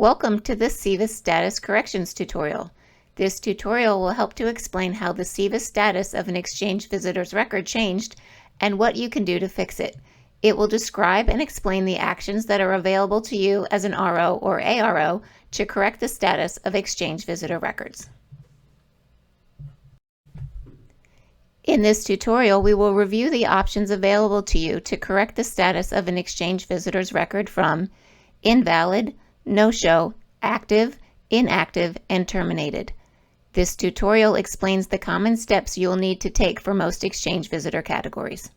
Welcome to the SEVIS Status Corrections tutorial. This tutorial will help to explain how the SEVIS status of an exchange visitor's record changed and what you can do to fix it. It will describe and explain the actions that are available to you as an RO or ARO to correct the status of exchange visitor records. In this tutorial, we will review the options available to you to correct the status of an exchange visitor's record from invalid, no-show, active, inactive, and terminated. This tutorial explains the common steps you will need to take for most exchange visitor categories.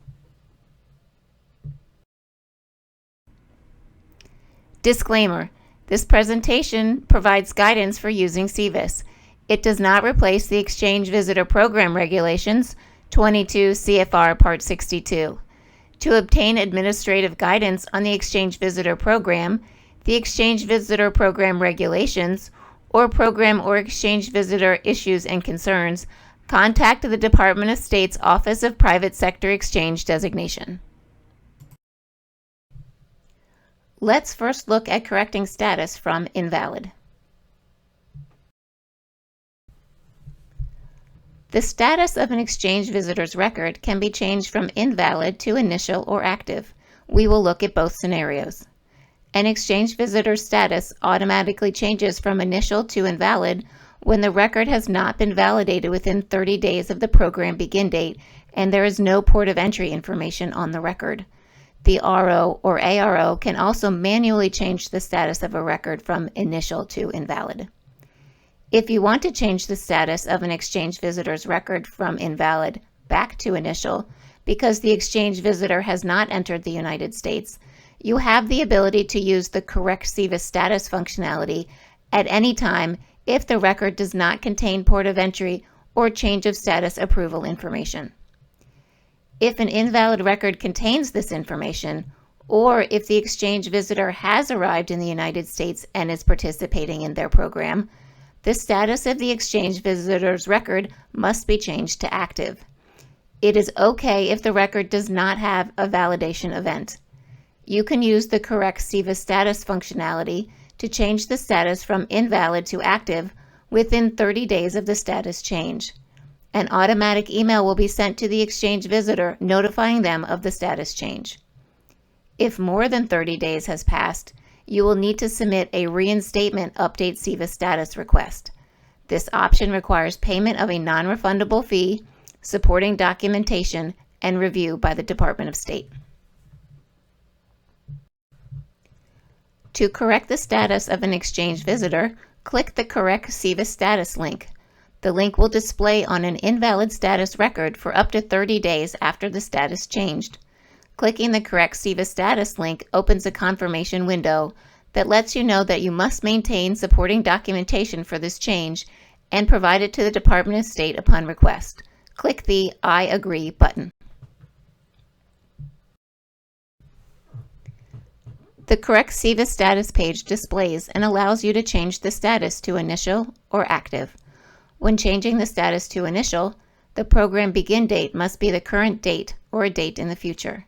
Disclaimer: this presentation provides guidance for using SEVIS. It does not replace the Exchange Visitor Program Regulations, 22 CFR Part 62. To obtain administrative guidance on the Exchange Visitor Program, the Exchange Visitor Program Regulations, or Program or Exchange Visitor Issues and Concerns, contact the Department of State's Office of Private Sector Exchange Designation. Let's first look at correcting status from invalid. The status of an exchange visitor's record can be changed from invalid to initial or active. We will look at both scenarios. An exchange visitor's status automatically changes from initial to invalid when the record has not been validated within 30 days of the program begin date and there is no port of entry information on the record. The RO or ARO can also manually change the status of a record from initial to invalid. If you want to change the status of an exchange visitor's record from invalid back to initial because the exchange visitor has not entered the United States, you have the ability to use the Correct SEVIS Status functionality at any time if the record does not contain port of entry or change of status approval information. If an invalid record contains this information, or if the exchange visitor has arrived in the United States and is participating in their program, the status of the exchange visitor's record must be changed to active. It is okay if the record does not have a validation event. You can use the Correct SEVIS Status functionality to change the status from invalid to active within 30 days of the status change. An automatic email will be sent to the exchange visitor notifying them of the status change. If more than 30 days has passed, you will need to submit a Reinstatement Update SEVIS Status request. This option requires payment of a non-refundable fee, supporting documentation, and review by the Department of State. To correct the status of an exchange visitor, click the Correct SEVIS Status link. The link will display on an invalid status record for up to 30 days after the status changed. Clicking the Correct SEVIS Status link opens a confirmation window that lets you know that you must maintain supporting documentation for this change and provide it to the Department of State upon request. Click the I agree button. The Correct SEVIS Status page displays and allows you to change the status to initial or active. When changing the status to initial, the program begin date must be the current date or a date in the future.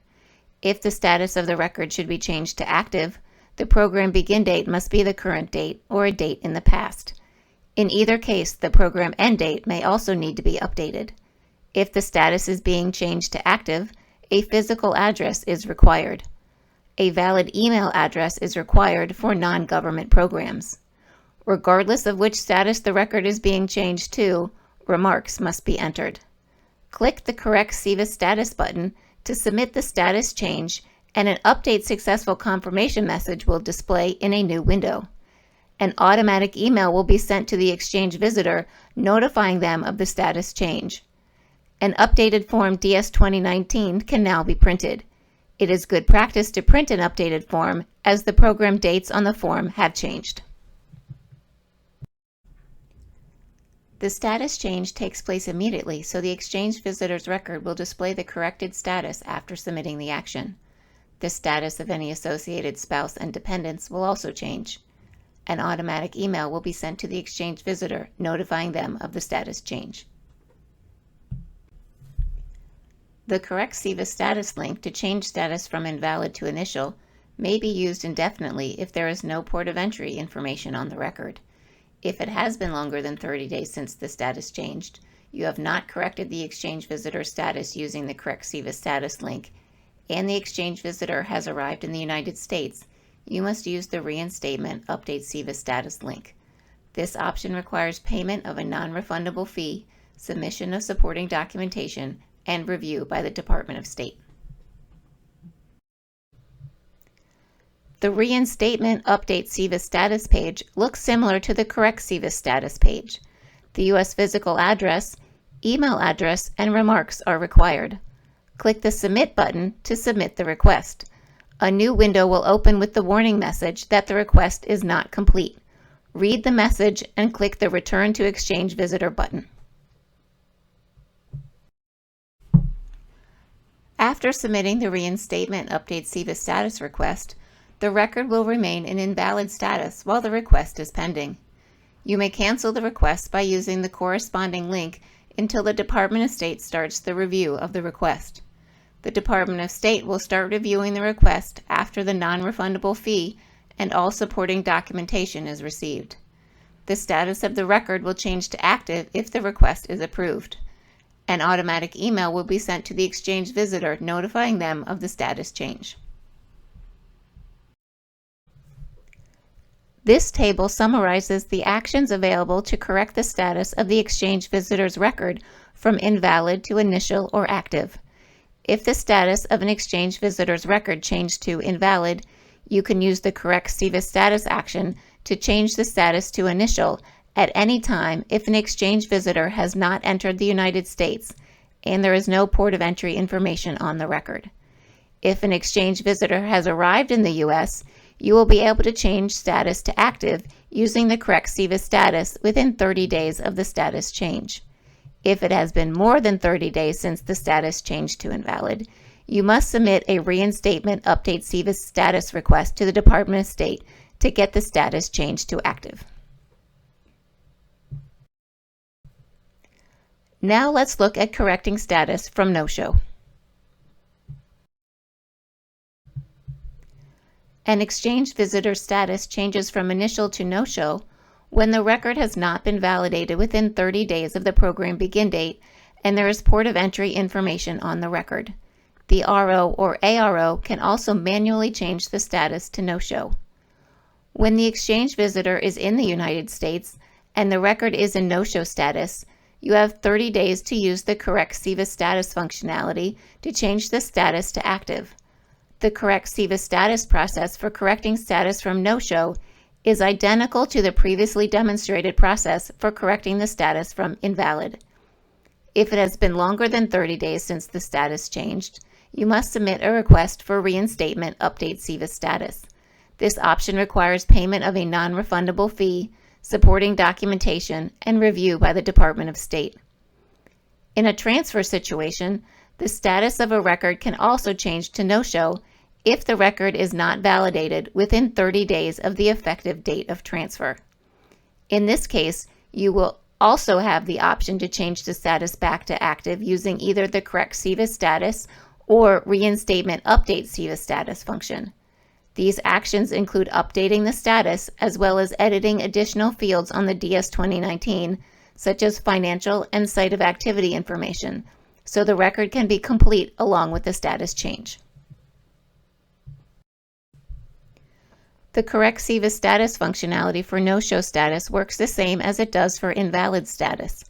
If the status of the record should be changed to active, the program begin date must be the current date or a date in the past. In either case, the program end date may also need to be updated. If the status is being changed to active, a physical address is required. A valid email address is required for non-government programs. Regardless of which status the record is being changed to, remarks must be entered. Click the Correct SEVIS Status button to submit the status change, and an Update Successful confirmation message will display in a new window. An automatic email will be sent to the exchange visitor notifying them of the status change. An updated Form DS-2019 can now be printed. It is good practice to print an updated form as the program dates on the form have changed. The status change takes place immediately, so the exchange visitor's record will display the corrected status after submitting the action. The status of any associated spouse and dependents will also change. An automatic email will be sent to the exchange visitor notifying them of the status change. The Correct SEVIS Status link to change status from invalid to initial may be used indefinitely if there is no port of entry information on the record. If it has been longer than 30 days since the status changed, you have not corrected the exchange visitor status using the correct SEVIS status link, and the exchange visitor has arrived in the United States, you must use the Reinstatement Update SEVIS status link. This option requires payment of a non-refundable fee, submission of supporting documentation, and review by the Department of State. The Reinstatement Update SEVIS status page looks similar to the correct SEVIS status page. The U.S. physical address, email address, and remarks are required. Click the Submit button to submit the request. A new window will open with the warning message that the request is not complete. Read the message and click the Return to Exchange Visitor button. After submitting the Reinstatement Update SEVIS status request, the record will remain in invalid status while the request is pending. You may cancel the request by using the corresponding link until the Department of State starts the review of the request. The Department of State will start reviewing the request after the non-refundable fee and all supporting documentation is received. The status of the record will change to active if the request is approved. An automatic email will be sent to the exchange visitor notifying them of the status change. This table summarizes the actions available to correct the status of the exchange visitor's record from invalid to initial or active. If the status of an exchange visitor's record changed to invalid, you can use the correct SEVIS status action to change the status to initial at any time if an exchange visitor has not entered the United States and there is no port of entry information on the record. If an exchange visitor has arrived in the U.S., you will be able to change status to active using the correct SEVIS status within 30 days of the status change. If it has been more than 30 days since the status changed to invalid, you must submit a Reinstatement Update SEVIS status request to the Department of State to get the status changed to active. Now let's look at correcting status from no-show. An exchange visitor status changes from initial to no-show when the record has not been validated within 30 days of the program begin date and there is port of entry information on the record. The RO or ARO can also manually change the status to no-show. When the exchange visitor is in the United States and the record is in no-show status, you have 30 days to use the correct SEVIS status functionality to change the status to active. The correct SEVIS status process for correcting status from no-show is identical to the previously demonstrated process for correcting the status from invalid. If it has been longer than 30 days since the status changed, you must submit a request for Reinstatement Update SEVIS status. This option requires payment of a non-refundable fee, supporting documentation, and review by the Department of State. In a transfer situation, the status of a record can also change to no-show if the record is not validated within 30 days of the effective date of transfer. In this case, you will also have the option to change the status back to active using either the correct SEVIS status or Reinstatement Update SEVIS status function. These actions include updating the status as well as editing additional fields on the DS 2019, such as financial and site of activity information, so the record can be complete along with the status change. The correct SEVIS status functionality for no-show status works the same as it does for invalid status.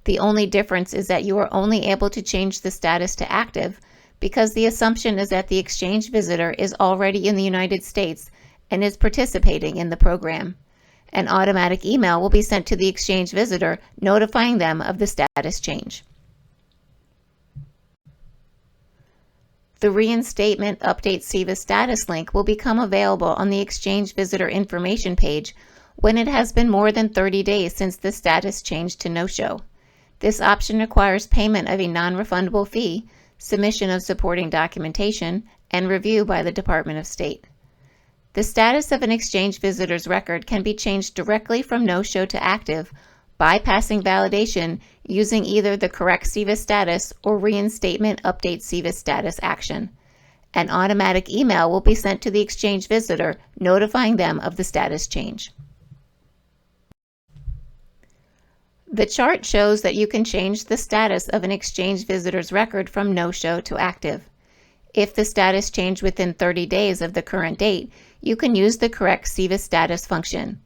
The only difference is that you are only able to change the status to active because the assumption is that the exchange visitor is already in the United States and is participating in the program. An automatic email will be sent to the exchange visitor notifying them of the status change. The Reinstatement Update SEVIS status link will become available on the exchange visitor information page when it has been more than 30 days since the status changed to no-show. This option requires payment of a non-refundable fee, submission of supporting documentation, and review by the Department of State. The status of an exchange visitor's record can be changed directly from no-show to active, bypassing validation using either the correct SEVIS status or Reinstatement Update SEVIS status action. An automatic email will be sent to the Exchange visitor notifying them of the status change. The chart shows that you can change the status of an Exchange visitor's record from no-show to active. If the status changed within 30 days of the current date, you can use the correct SEVIS status function.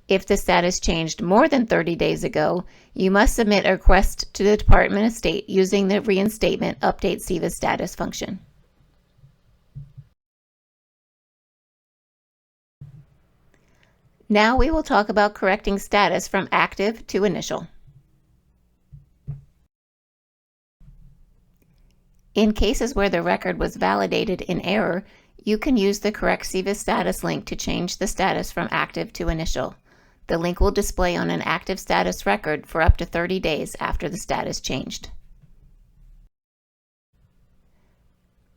If the status changed more than 30 days ago, you must submit a request to the Department of State using the Reinstatement Update SEVIS status function. Now we will talk about correcting status from active to initial. In cases where the record was validated in error, you can use the correct SEVIS status link to change the status from active to initial. The link will display on an active status record for up to 30 days after the status changed.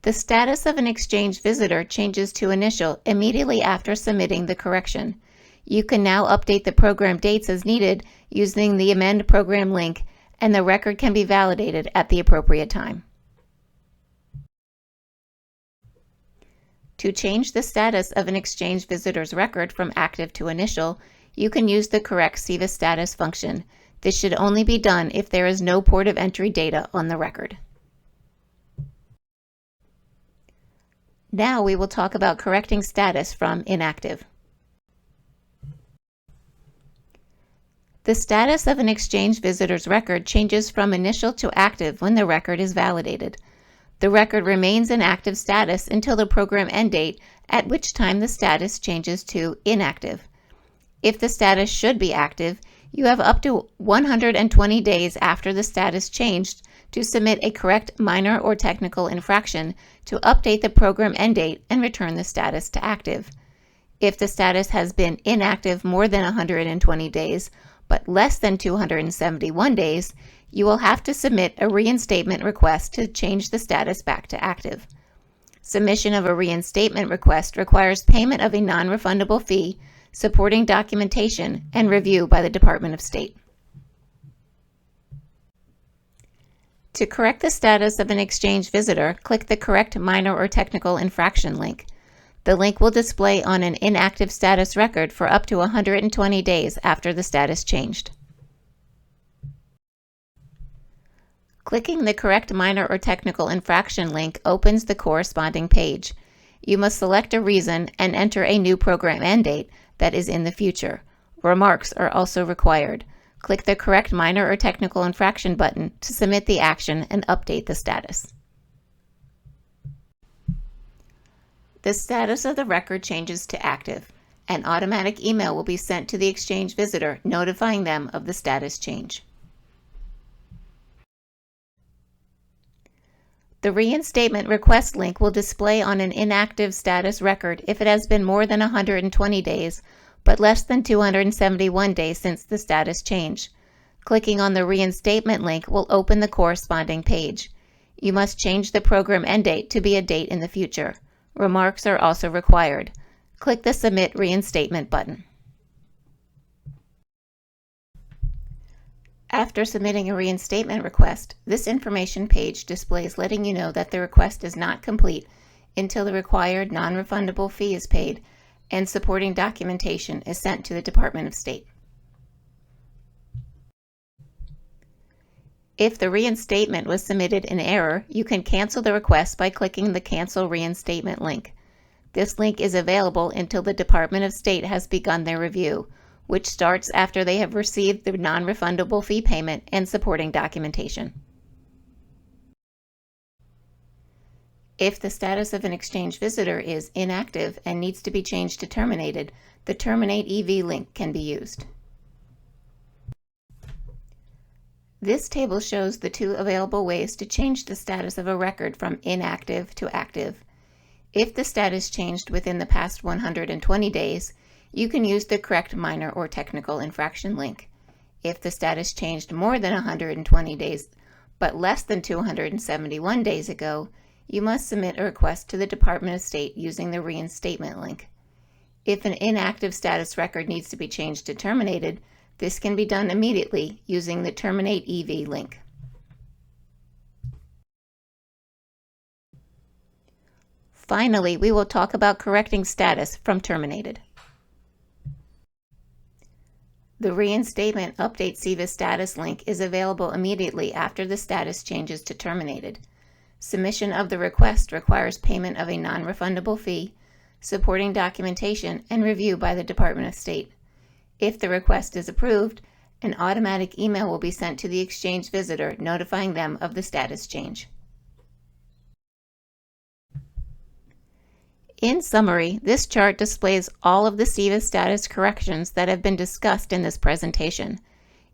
The status of an Exchange visitor changes to initial immediately after submitting the correction. You can now update the program dates as needed using the Amend Program link, and the record can be validated at the appropriate time. To change the status of an Exchange visitor's record from active to initial, you can use the correct SEVIS status function. This should only be done if there is no port of entry data on the record. Now we will talk about correcting status from inactive. The status of an Exchange visitor's record changes from initial to active when the record is validated. The record remains in active status until the program end date, at which time the status changes to inactive. If the status should be active, you have up to 120 days after the status changed to submit a correct minor or technical infraction to update the program end date and return the status to active. If the status has been inactive more than 120 days, but less than 271 days, you will have to submit a reinstatement request to change the status back to active. Submission of a reinstatement request requires payment of a non-refundable fee, supporting documentation, and review by the Department of State. To correct the status of an Exchange visitor, click the correct minor or technical infraction link. The link will display on an inactive status record for up to 120 days after the status changed. Clicking the correct minor or technical infraction link opens the corresponding page. You must select a reason and enter a new program end date that is in the future. Remarks are also required. Click the correct minor or technical infraction button to submit the action and update the status. The status of the record changes to active. An automatic email will be sent to the Exchange visitor notifying them of the status change. The reinstatement request link will display on an inactive status record if it has been more than 120 days, but less than 271 days since the status change. Clicking on the reinstatement link will open the corresponding page. You must change the program end date to be a date in the future. Remarks are also required. Click the Submit Reinstatement button. After submitting a reinstatement request, this information page displays letting you know that the request is not complete until the required non-refundable fee is paid and supporting documentation is sent to the Department of State. If the reinstatement was submitted in error, you can cancel the request by clicking the Cancel Reinstatement link. This link is available until the Department of State has begun their review, which starts after they have received the non-refundable fee payment and supporting documentation. If the status of an Exchange visitor is inactive and needs to be changed to terminated, the Terminate EV link can be used. This table shows the two available ways to change the status of a record from inactive to active. If the status changed within the past 120 days, you can use the correct minor or technical infraction link. If the status changed more than 120 days, but less than 271 days ago, you must submit a request to the Department of State using the reinstatement link. If an inactive status record needs to be changed to terminated, this can be done immediately using the Terminate EV link. Finally, we will talk about correcting status from terminated. The Reinstatement Update SEVIS status link is available immediately after the status changes to terminated. Submission of the request requires payment of a non-refundable fee, supporting documentation, and review by the Department of State. If the request is approved, an automatic email will be sent to the exchange visitor notifying them of the status change. In summary, this chart displays all of the SEVIS status corrections that have been discussed in this presentation.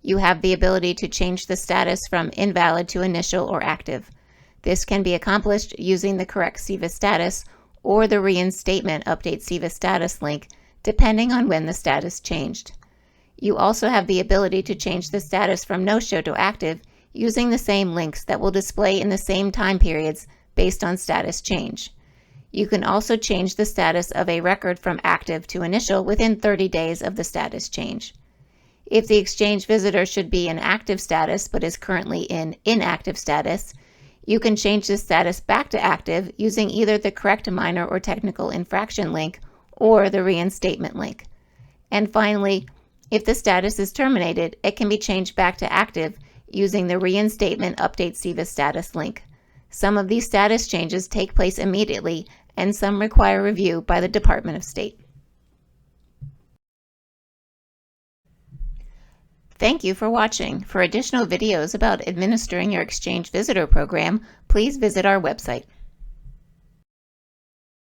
You have the ability to change the status from invalid to initial or active. This can be accomplished using the correct SEVIS status or the Reinstatement Update SEVIS status link, depending on when the status changed. You also have the ability to change the status from no-show to active using the same links that will display in the same time periods based on status change. You can also change the status of a record from active to initial within 30 days of the status change. If the exchange visitor should be in active status but is currently in inactive status, you can change the status back to active using either the correct minor or technical infraction link or the reinstatement link. And finally, if the status is terminated, it can be changed back to active using the Reinstatement Update SEVIS status link. Some of these status changes take place immediately, and some require review by the Department of State. Thank you for watching. For additional videos about administering your Exchange Visitor Program, please visit our website.